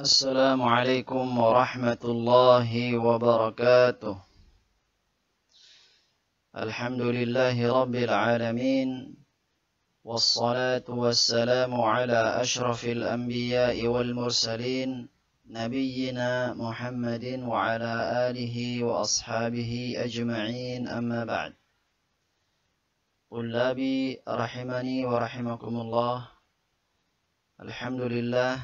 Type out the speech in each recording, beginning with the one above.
السلام عليكم ورحمة الله وبركاته. الحمد لله رب العالمين، والصلاة والسلام على أشرف الأنبياء والمرسلين نبينا محمد وعلى آله وأصحابه أجمعين، أما بعد. طلابي رحمني ورحمكم الله، الحمد لله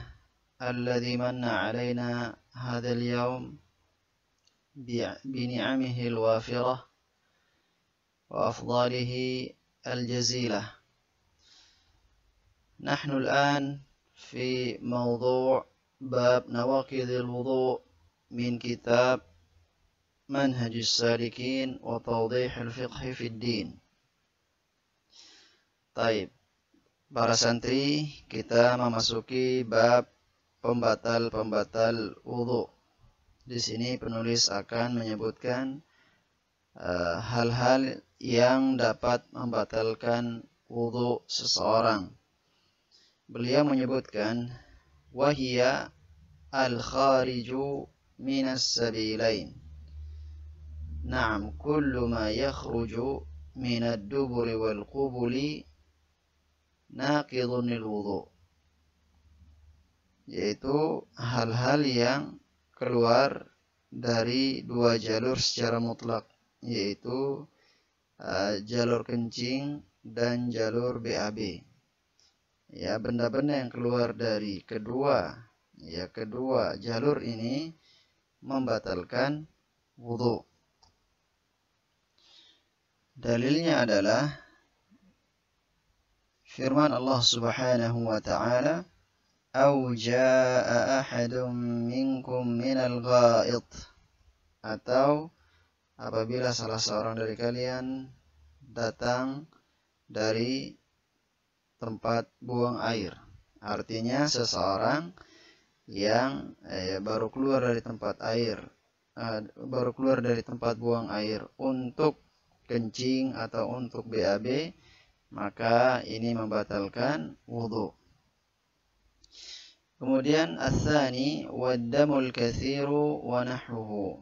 الذي من علينا هذا اليوم بنعمه الوافرة وأفضاله الجزيلة. نحن الآن في موضوع باب نواقض الوضوء من كتاب منهج السالكين وتوضيح الفقه في الدين. Taib, para santri, kita memasuki bab pembatal-pembatal wudu. Di sini penulis akan menyebutkan hal-hal yang dapat membatalkan wudu seseorang. Beliau menyebutkan wahia al-khariju minas sabilain. Na'am, kullu ma yakhruju minad duburi wal qubuli naqidun al-wudu. Yaitu hal-hal yang keluar dari dua jalur secara mutlak, yaitu jalur kencing dan jalur BAB. Ya, benda-benda yang keluar dari kedua jalur ini membatalkan wudu. Dalilnya adalah firman Allah Subhanahu wa ta'ala, "Au jaa'a ahadun minkum minal ghaid," atau apabila salah seorang dari kalian datang dari tempat buang air. Artinya seseorang yang baru keluar dari tempat buang air untuk kencing atau untuk BAB, maka ini membatalkan wudu. Kemudian ats-tsani wad-damul katsiru wa nahwuhu,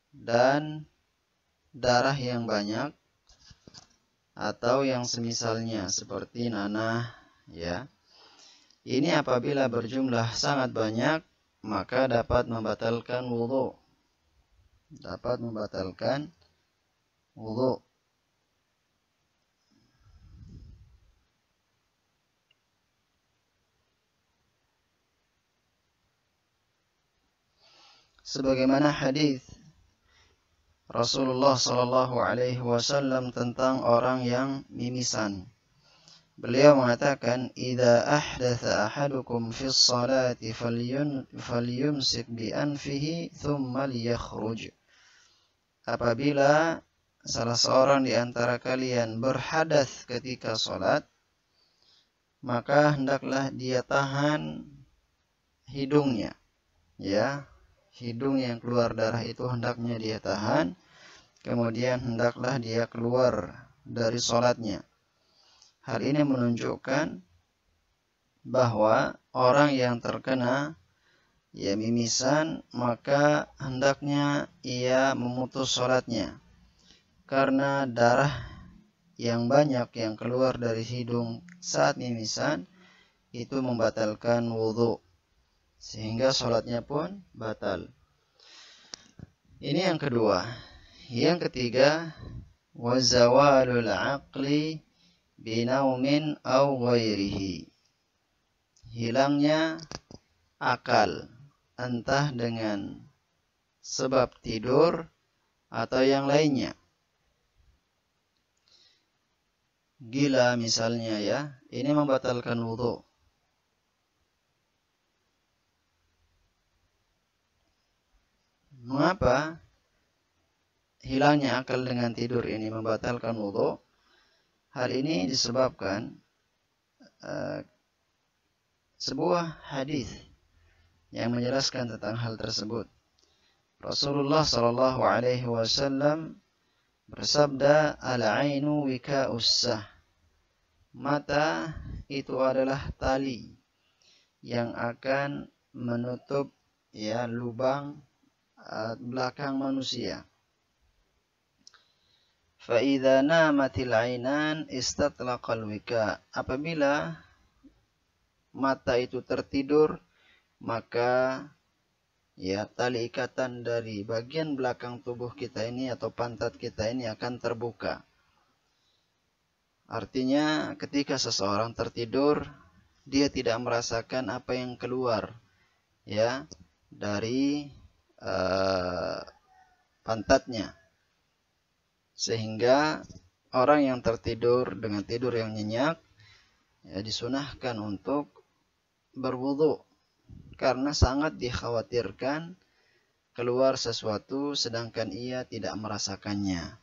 dan darah yang banyak atau yang semisalnya seperti nanah, ya. Ini apabila berjumlah sangat banyak maka dapat membatalkan wudu. Sebagaimana hadis Rasulullah sallallahu alaihi wasallam tentang orang yang mimisan. Beliau mengatakan, "Idza ahdatsa ahadukum fis salati falyumsik bi anfihi thumma liyakhruj." Apabila salah seorang di antara kalian berhadas ketika salat, maka hendaklah dia tahan hidungnya. Ya, hidung yang keluar darah itu hendaknya dia tahan. Kemudian hendaklah dia keluar dari sholatnya. Hal ini menunjukkan bahwa orang yang terkena mimisan, maka hendaknya ia memutus sholatnya. Karena darah yang banyak yang keluar dari hidung saat mimisan itu membatalkan wudu, sehingga sholatnya pun batal. Ini yang kedua. Yang ketiga, wazawalul aqli binaumin aw ghairihi, hilangnya akal entah dengan sebab tidur atau yang lainnya. Gila misalnya, ya, ini membatalkan wudu. Mengapa hilangnya akal dengan tidur ini membatalkan wudu? Hal ini disebabkan sebuah hadis yang menjelaskan tentang hal tersebut. Rasulullah sallallahu alaihi wasallam bersabda, "Al-'ainu wika'us sah." Mata itu adalah tali yang akan menutup ya lubang belakang manusia. Fa idza namatil ainan istatlaqal wika. Apabila mata itu tertidur, maka ya tali ikatan dari bagian belakang tubuh kita ini atau pantat kita ini akan terbuka. Artinya ketika seseorang tertidur, dia tidak merasakan apa yang keluar ya dari pantatnya. Sehingga orang yang tertidur dengan tidur yang nyenyak ya disunahkan untuk berwudu karena sangat dikhawatirkan keluar sesuatu sedangkan ia tidak merasakannya.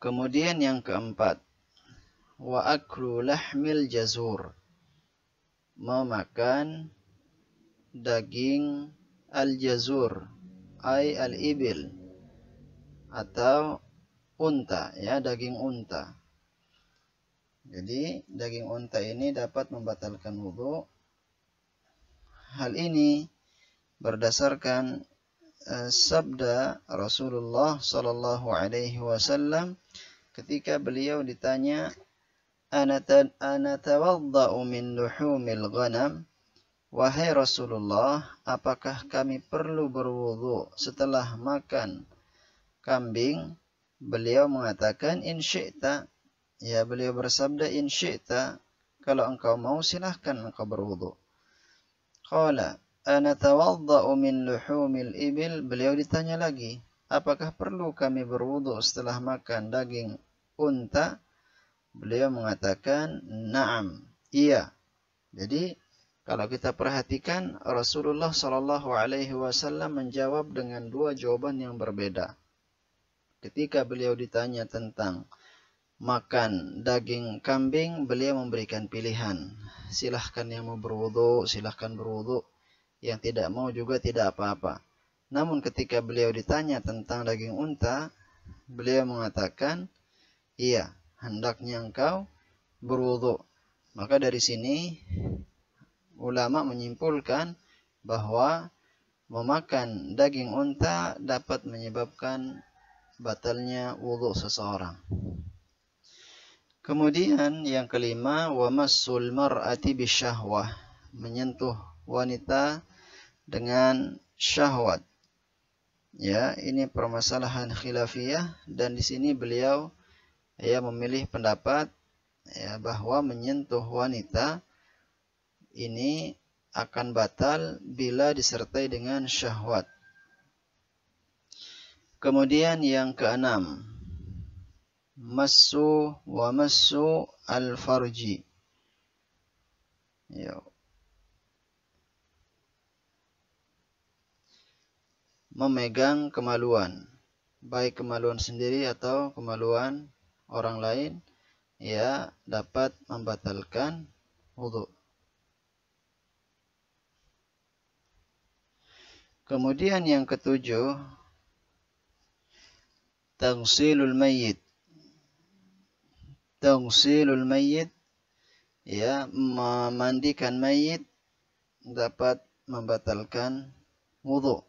Kemudian yang keempat, wa aklu lahmil jazur, memakan daging al-jazur ay al-ibil atau unta ya, daging unta. Jadi daging unta ini dapat membatalkan wudu. Hal ini berdasarkan sabda Rasulullah sallallahu alaihi wasallam ketika beliau ditanya, ana tawadda'u min luhumil ghanam, wahai Rasulullah, apakah kami perlu berwudu setelah makan kambing? Beliau mengatakan in syi'ta, ya beliau bersabda in syi'ta, kalau engkau mau silahkan engkau berwudu. Qala ana tawadda'u min luhumil ibil, beliau ditanya lagi, apakah perlu kami berwudu setelah makan daging unta? Beliau mengatakan na'am, iya. Jadi kalau kita perhatikan Rasulullah sallallahu alaihi wasallam menjawab dengan dua jawaban yang berbeda. Ketika beliau ditanya tentang makan daging kambing, beliau memberikan pilihan. Silahkan yang mau berwudu, silahkan berwudu. Yang tidak mau juga tidak apa-apa. Namun ketika beliau ditanya tentang daging unta, beliau mengatakan, iya, hendaknya engkau berwudu. Maka dari sini ulama menyimpulkan bahwa memakan daging unta dapat menyebabkan batalnya wudu seseorang. Kemudian yang kelima, wa massul mar'ati bisyahwah, menyentuh wanita dengan syahwat. Ya, ini permasalahan khilafiyah dan di sini beliau ya memilih pendapat ya bahwa menyentuh wanita ini akan batal bila disertai dengan syahwat. Kemudian yang keenam, massu wa massu al-farji. Ya. Memegang kemaluan, baik kemaluan sendiri atau kemaluan orang lain, ya dapat membatalkan wudu. Kemudian yang ketujuh, taghsilul mayyit. Taghsilul mayyit, ya memandikan mayit dapat membatalkan wudu.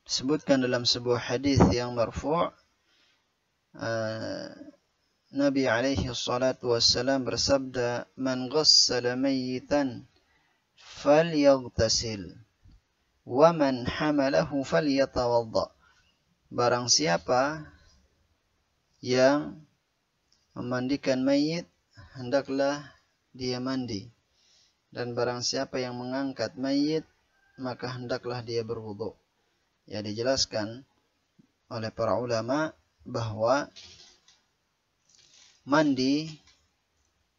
Disebutkan dalam sebuah hadis yang marfu', Nabi alaihi salatu wassalam bersabda, man ghassala mayyitan falyaghtasil wa man hamalahu falyatawadda. Barang siapa yang memandikan mayit, hendaklah dia mandi. Dan barang siapa yang mengangkat mayit, maka hendaklah dia berwudu. Ya, dijelaskan oleh para ulama bahwa mandi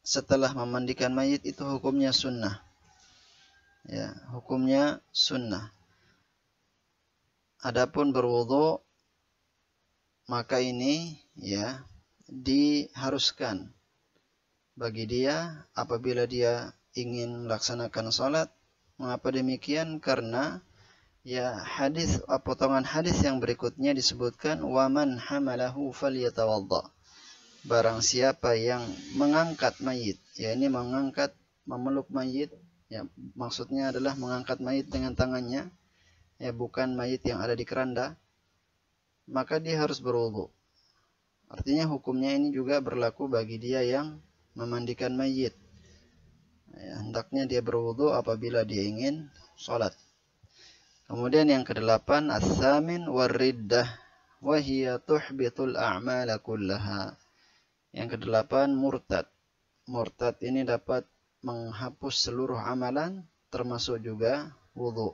setelah memandikan mayit itu hukumnya sunnah. Ya, hukumnya sunnah. Adapun berwudu, maka ini ya diharuskan bagi dia apabila dia ingin melaksanakan salat. Mengapa demikian? Karena ya hadis, potongan hadis yang berikutnya disebutkan waman hamalahu falyatawadda. Barang siapa yang mengangkat mayit, ya ini mengangkat memeluk mayit, ya maksudnya adalah mengangkat mayit dengan tangannya, ya bukan mayit yang ada di keranda, maka dia harus berwudu. Artinya hukumnya ini juga berlaku bagi dia yang memandikan mayit. Ya, hendaknya dia berwudu apabila dia ingin sholat. Kemudian yang kedelapan, as-samin war-riddah wa hiya tuhbitul a'mala kullaha. Yang kedelapan, murtad. Murtad ini dapat menghapus seluruh amalan termasuk juga wudu.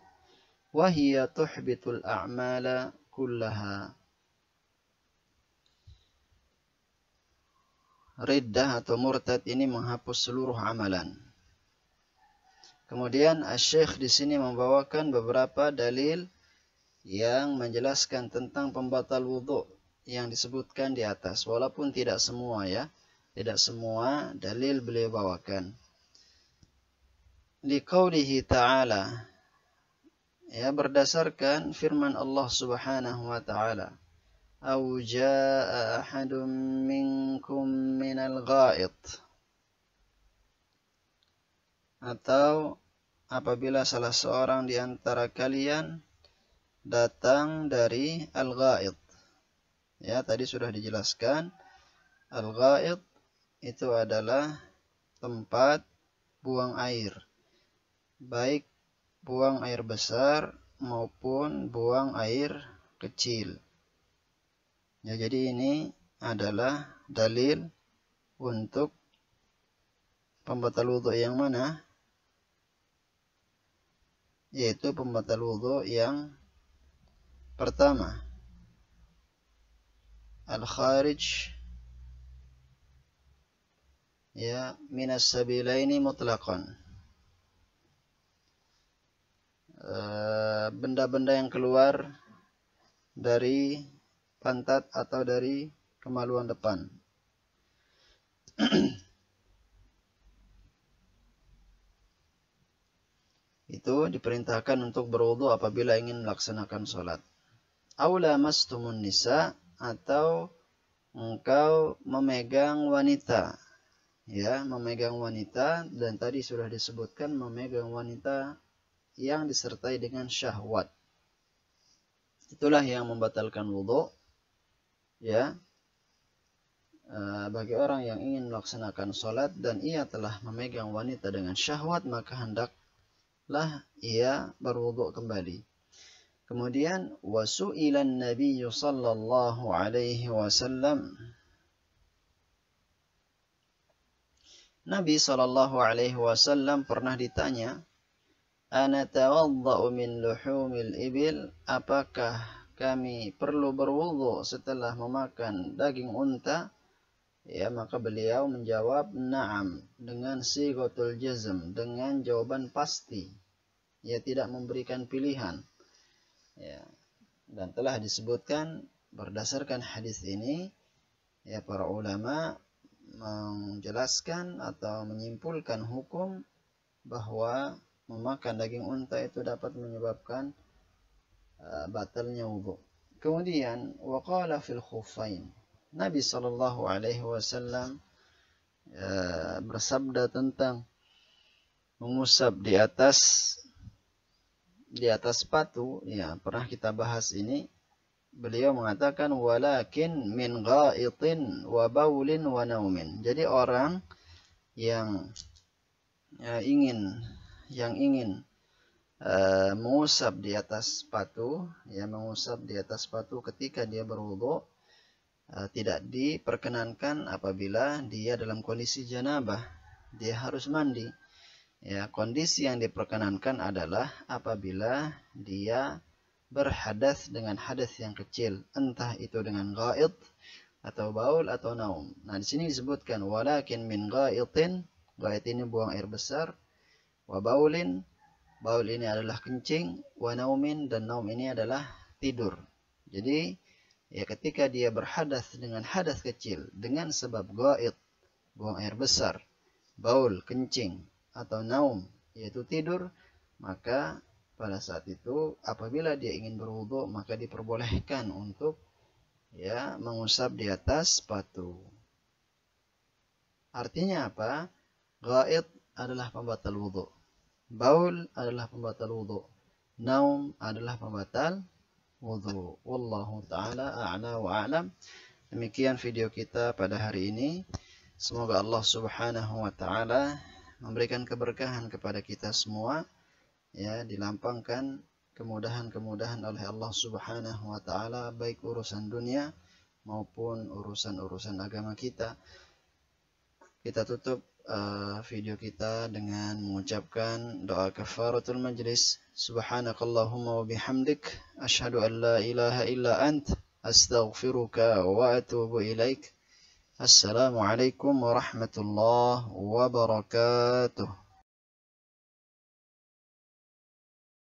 Wa hiya tuhbitul a'mala kullaha. Riddah atau murtad ini menghapus seluruh amalan. Kemudian Asy-Syaikh di sini membawakan beberapa dalil yang menjelaskan tentang pembatal wudu yang disebutkan di atas, walaupun tidak semua ya, tidak semua dalil beliau bawakan. Liqaulihi ta'ala, ya berdasarkan firman Allah Subhanahu wa taala, "Au jaa'a ahadun minkum minal ghaid." Atau apabila salah seorang di antara kalian datang dari al-ghaid. Ya, tadi sudah dijelaskan. Al-ghaid itu adalah tempat buang air. Baik buang air besar maupun buang air kecil. Ya, jadi ini adalah dalil untuk pembatal wudu yang mana? Yaitu pembatal wudu yang pertama, al-kharij ya minas sabilaini mutlaqan. Benda-benda yang keluar dari pantat atau dari kemaluan depan. Itu diperintahkan untuk berwudu apabila ingin melaksanakan sholat. Aw lamastumun nisa, atau engkau memegang wanita. Ya, memegang wanita, dan tadi sudah disebutkan memegang wanita yang disertai dengan syahwat. Itulah yang membatalkan wudu. Ya, bagi orang yang ingin melaksanakan sholat dan ia telah memegang wanita dengan syahwat, maka hendaklah ia berwudu kembali. Kemudian wasu'ilan Nabi sallallahu alaihi wasallam, Nabi sallallahu alaihi wasallam pernah ditanya, ana tawadda'u min luhumil ibil, apakah kami perlu berwudu setelah memakan daging unta? Ya, maka beliau menjawab na'am, dengan sighatul jazm, dengan jawaban pasti. Ya, tidak memberikan pilihan. Ya, dan telah disebutkan berdasarkan hadis ini, ya para ulama menjelaskan atau menyimpulkan hukum bahwa memakan daging unta itu dapat menyebabkan batalnya wudu. Kemudian waqala fil khuffain, Nabi sallallahu alaihi wasallam bersabda tentang mengusap di atas sepatu, ya pernah kita bahas ini. Beliau mengatakan walakin min ghaitin wa baulin wa naumin. Jadi orang yang ingin mengusap di atas sepatu, ya mengusap di atas sepatu ketika dia berwudu, tidak diperkenankan apabila dia dalam kondisi janabah, dia harus mandi. Ya, kondisi yang diperkenankan adalah apabila dia berhadas dengan hadas yang kecil, entah itu dengan ghaid atau baul atau naum. Nah, di sini disebutkan walakin min ghaitin, ghaid ini buang air besar, wa baulin, baul ini adalah kencing, wa naumin, dan naum ini adalah tidur. Jadi, ya ketika dia berhadas dengan hadas kecil dengan sebab ghaid, buang air besar, baul, kencing, atau naum, yaitu tidur, maka pada saat itu apabila dia ingin berwudu, maka diperbolehkan untuk ya mengusap di atas sepatu. Artinya apa? Ghaid adalah pembatal wudhu. Baul adalah pembatal wudhu. Naum adalah pembatal wudhu. Wallahu ta'ala a'la wa a'lam. Demikian video kita pada hari ini. Semoga Allah subhanahu wa ta'ala memberikan keberkahan kepada kita semua. Ya, dilampangkan kemudahan-kemudahan oleh Allah subhanahu wa ta'ala, baik urusan dunia maupun urusan-urusan agama kita. Kita tutup video kita dengan mengucapkan doa kafaratul majlis. Subhanakallahumma wa bihamdik, asyhadu an la ilaha illa ant, astaghfiruka wa atubu ilaik. Assalamualaikum warahmatullahi wabarakatuh.